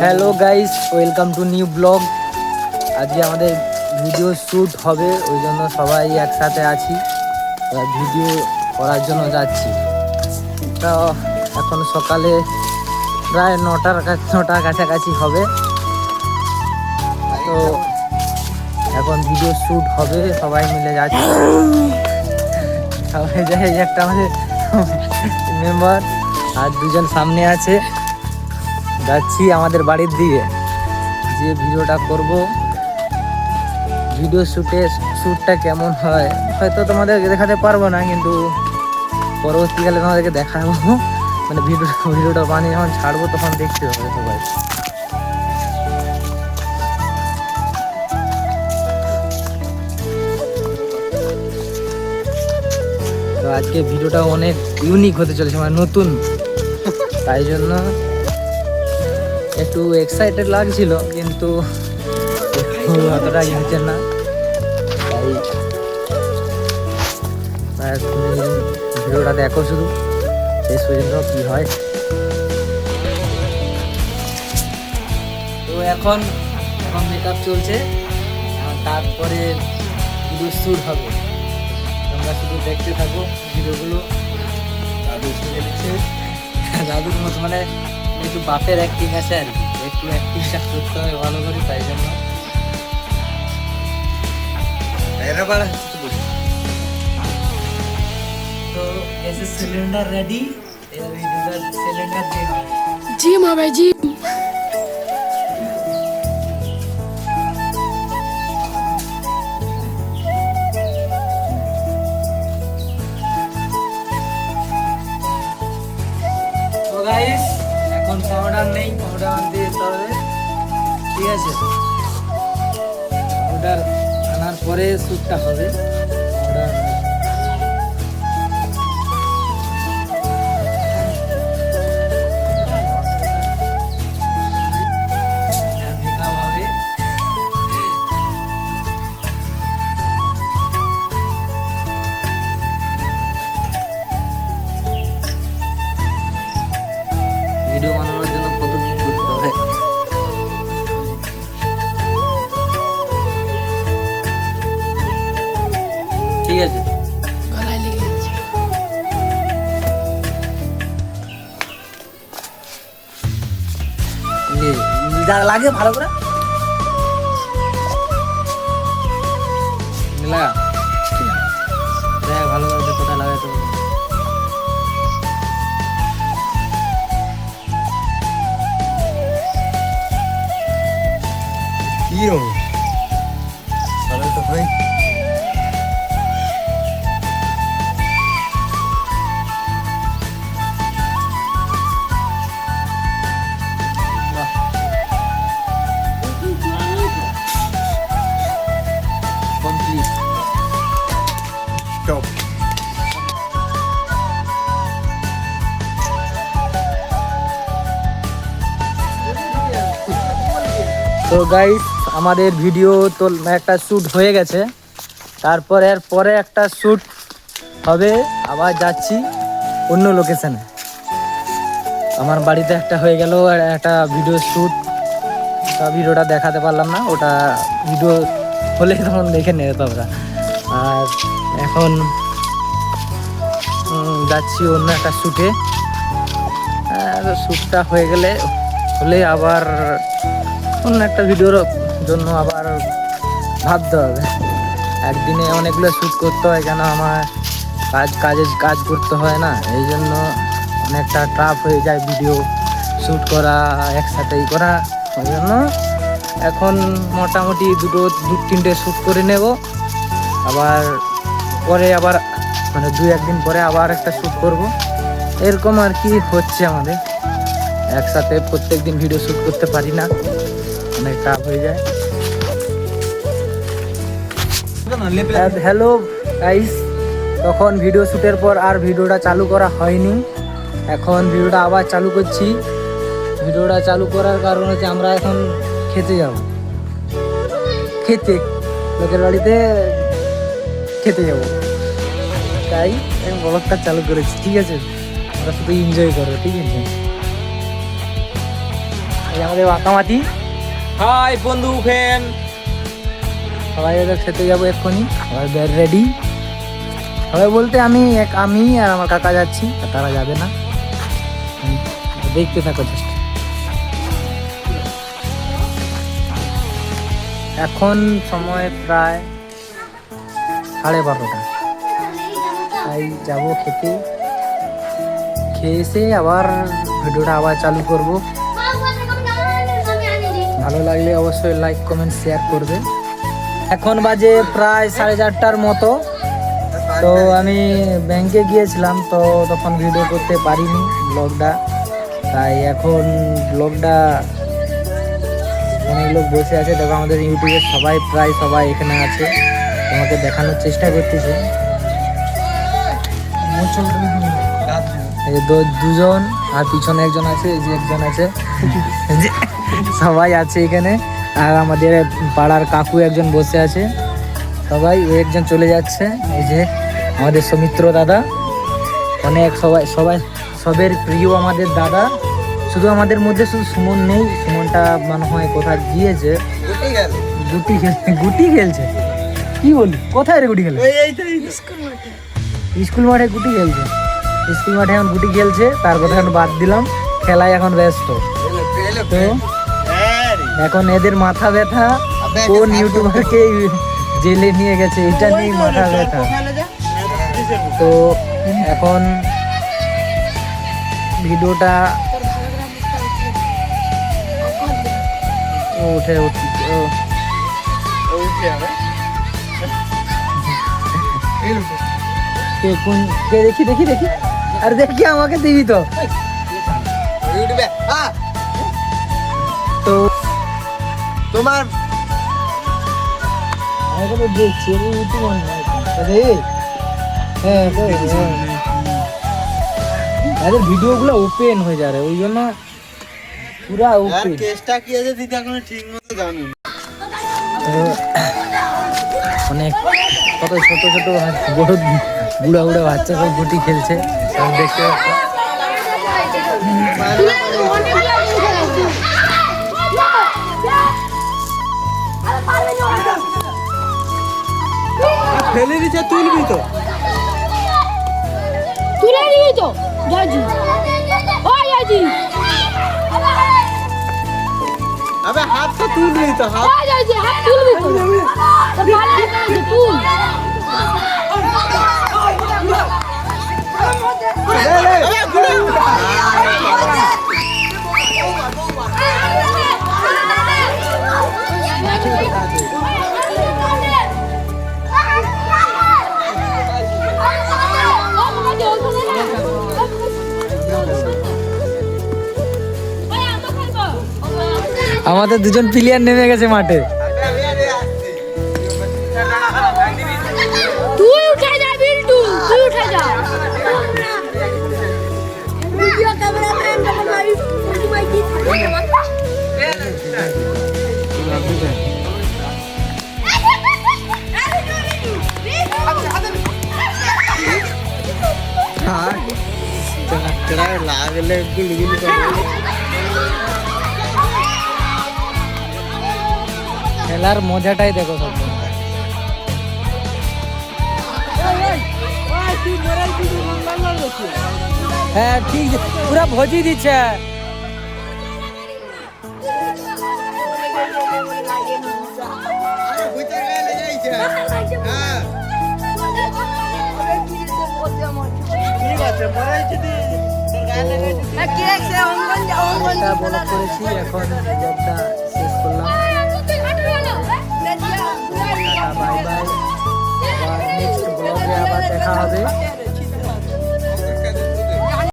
Hello guys, welcome to new blog. আজকে আমাদের video shoot হবে, ওই জন্য সবাই একসাথে আছি, ভিডিও করার জন্য যাচ্ছি। তো এখন সকালে প্রায় নটার কাছাকাছি হবে। তো এখন ভিডিও শ্যুট হবে, সবাই মিলে যাচ্ছি। সবাই যাই, একটা আমাদের মেম্বার আর দুজন সামনে আছে। যাচ্ছি আমাদের বাড়ির দিকে, যে ভিডিওটা করব। ভিডিও শ্যুটটা কেমন হয় হয়তো তোমাদেরকে দেখাতে পারবো না, কিন্তু পরবর্তীকালে তোমাদেরকে দেখাবো। মানে ভিডিওটা বানিয়ে যখন ছাড়বো তখন দেখতে হবে সবাই। তো আজকে ভিডিওটা অনেক ইউনিক হতে চলেছে, মানে নতুন, তাই জন্য একটু এক্সাইটেড লাগছিল, কিন্তু অতটা হচ্ছে না। তাই ভিডিওটা দেখো শুধু শেষ পর্যন্ত কি হয়। তো এখন মেকআপ চলছে, তারপরে ভিডিও শ্যুট হবে। তোমরা শুধু দেখতে থাকো ভিডিওগুলো। দাদুর মতো, মানে একটু বাপের অ্যাক্টিং আছে আর কি, একটু অ্যাক্টিংটা করতে হবে ভালো করে, তাই জন্য। तो ऐसे सिलेंडर रेडी, सिलेंडर देना जी माँ भाई जी। তো গাইস, এখন পাউডার নেই, পাউডার আনতে যেতে হবে, ঠিক আছে? পাউডার আনার পরে শ্যুটটা হবে। পাউডার ভিডিও বানানোর জন্য কত কি করতে হবে। ঠিক আছে, गला लेके যা লাগে ভালো করে লাগা, দেখ ভালো করে কোথায় লাগাতে হবে। কমপ্লিট। তো গাইস, আমাদের ভিডিও তো একটা শ্যুট হয়ে গেছে, তারপরে পরে একটা শ্যুট হবে। আবার যাচ্ছি অন্য লোকেশনে। আমার বাড়িতে একটা হয়ে গেল একটা ভিডিও শ্যুট, তা ভিডিওটা দেখাতে পারলাম না, ওটা ভিডিও হলে তখন দেখে নেবে তোমরা। আর এখন যাচ্ছি অন্য একটা শ্যুটে। শ্যুটটা হয়ে হলে আবার অন্য একটা ভিডিওর জন্য আবার ভাবতে হবে। একদিনে অনেকগুলো শ্যুট করতে হয়, কেন আমার কাজ করতে হয় না, এই জন্য অনেকটা টাফ হয়ে যায় ভিডিও শ্যুট করা, একসাথেই করা। ওই জন্য এখন মোটামুটি দু তিনটে শ্যুট করে নেব। আবার পরে মানে 2-1 দিন পরে আবার একটা শ্যুট করব। এরকম আর কি হচ্ছে আমাদের। একসাথে প্রত্যেক দিন ভিডিও শ্যুট করতে পারি না, অনেক টাফ হয়ে যায়। হ্যালো গাইস, তখন ভিডিও শ্যুটের পর আর ভিডিওটা চালু করা হয়নি। এখন ভিডিওটা আবার চালু করছি। ভিডিওটা চালু করার কারণ হচ্ছে আমরা এখন খেতে যাব, লোকের বাড়িতে খেতে যাব, তাই আমি ব্লগটা চালু করেছি। ঠিক আছে, আমরা শুধু এনজয় করো, ঠিক আছে? এই আমাদের মাতামাতি হাই বন্ধু ফ্রেন্ড। সবাই ওদের খেতে যাবো এক্ষুনি, সবাই রেডি। সবাই বলতে আমি আর আমার কাকা যাচ্ছি, আর তারা যাবে না। দেখতে থাকো চেষ্টা। এখন সময় প্রায় 12:30, তাই যাবো খেতে। খেয়ে এসে আবার ভিডিওটা আবার চালু করব। ভালো লাগলে অবশ্যই লাইক কমেন্ট শেয়ার করবে। এখন বাজে প্রায় 4:30টার মতো। তো আমি ব্যাংকে গিয়েছিলাম, তো তখন ভিডিও করতে পারিনি ব্লগটা। তাই এখন ব্লগটা অনেক লোক বসে আছে, দেখো আমাদের ইউটিউবে প্রায় সবাই এখানে আছে। তোমাকে দেখানোর চেষ্টা করতেছি। এই দুজন আর পিছনে একজন আছে, এই যে একজন আছে, সবাই আছে এখানে। আর আমাদের পাড়ার কাকু একজন বসে আছে। সবাই একজন চলে যাচ্ছে, এই যে আমাদের সৌমিত্র দাদা। অনেক সবের প্রিয় আমাদের দাদা। শুধু আমাদের মধ্যে শুধু সুমন নেই, সুমনটা মনে হয় কোথায় গিয়েছে, গুটি খেলছে। কি বলি, কোথায় রে গুটি খেলে? স্কুল মাঠে গুটি খেলছে। স্কুল মাঠে এখন গুটি খেলছে, তার কথা এখন বাদ দিলাম, খেলায় এখন ব্যস্ত। তো এখন এদের মাথা ব্যথা, কোন ইউটিউবারকে জেলে নিয়ে গেছে এটা নিয়ে মাথা ব্যথা। তো এখন ভিডিওটা উঠে দেখি আর দেখি আমাকে দিবি তো। তো তোমার দেখছি ভিডিও গুলো ওপেন হয়ে যায়, ওই জন্য পুরা ওপেন। কেসটা কি আছে দিদি এখন ঠিক মতো জানি না। অনেক কত ছোট ছোট বড় বুড়া বাচ্চা সব গুটি খেলছে, সব দেখতে পাচ্ছি। ফেলে দিচ্ছে, তুলবি তো? তুলে দিবি তো জাজি? ও জাজি, আবে হাতটা তুলবি তো? ও জাজি, হাত তুলবি তো? তো ভালো আছে তুল। আমাদের দুজন প্লেয়ার নেমে গেছে মাঠে। তুই উঠে যা বিল্টু, তুই উঠে যা। ভিডিও ক্যামেরাম্যান যখন লাইভ সময় কি লাগলে গুলি খেলার মজাটাই দেখো সব। হ্যাঁ ঠিক, পুরা ভজি দিচ্ছে। ব্লগ করেছি, এখন ব্লগটা শেষ করলাম। বাই বাই, নেক্সট ব্লগে আবার দেখা হবে।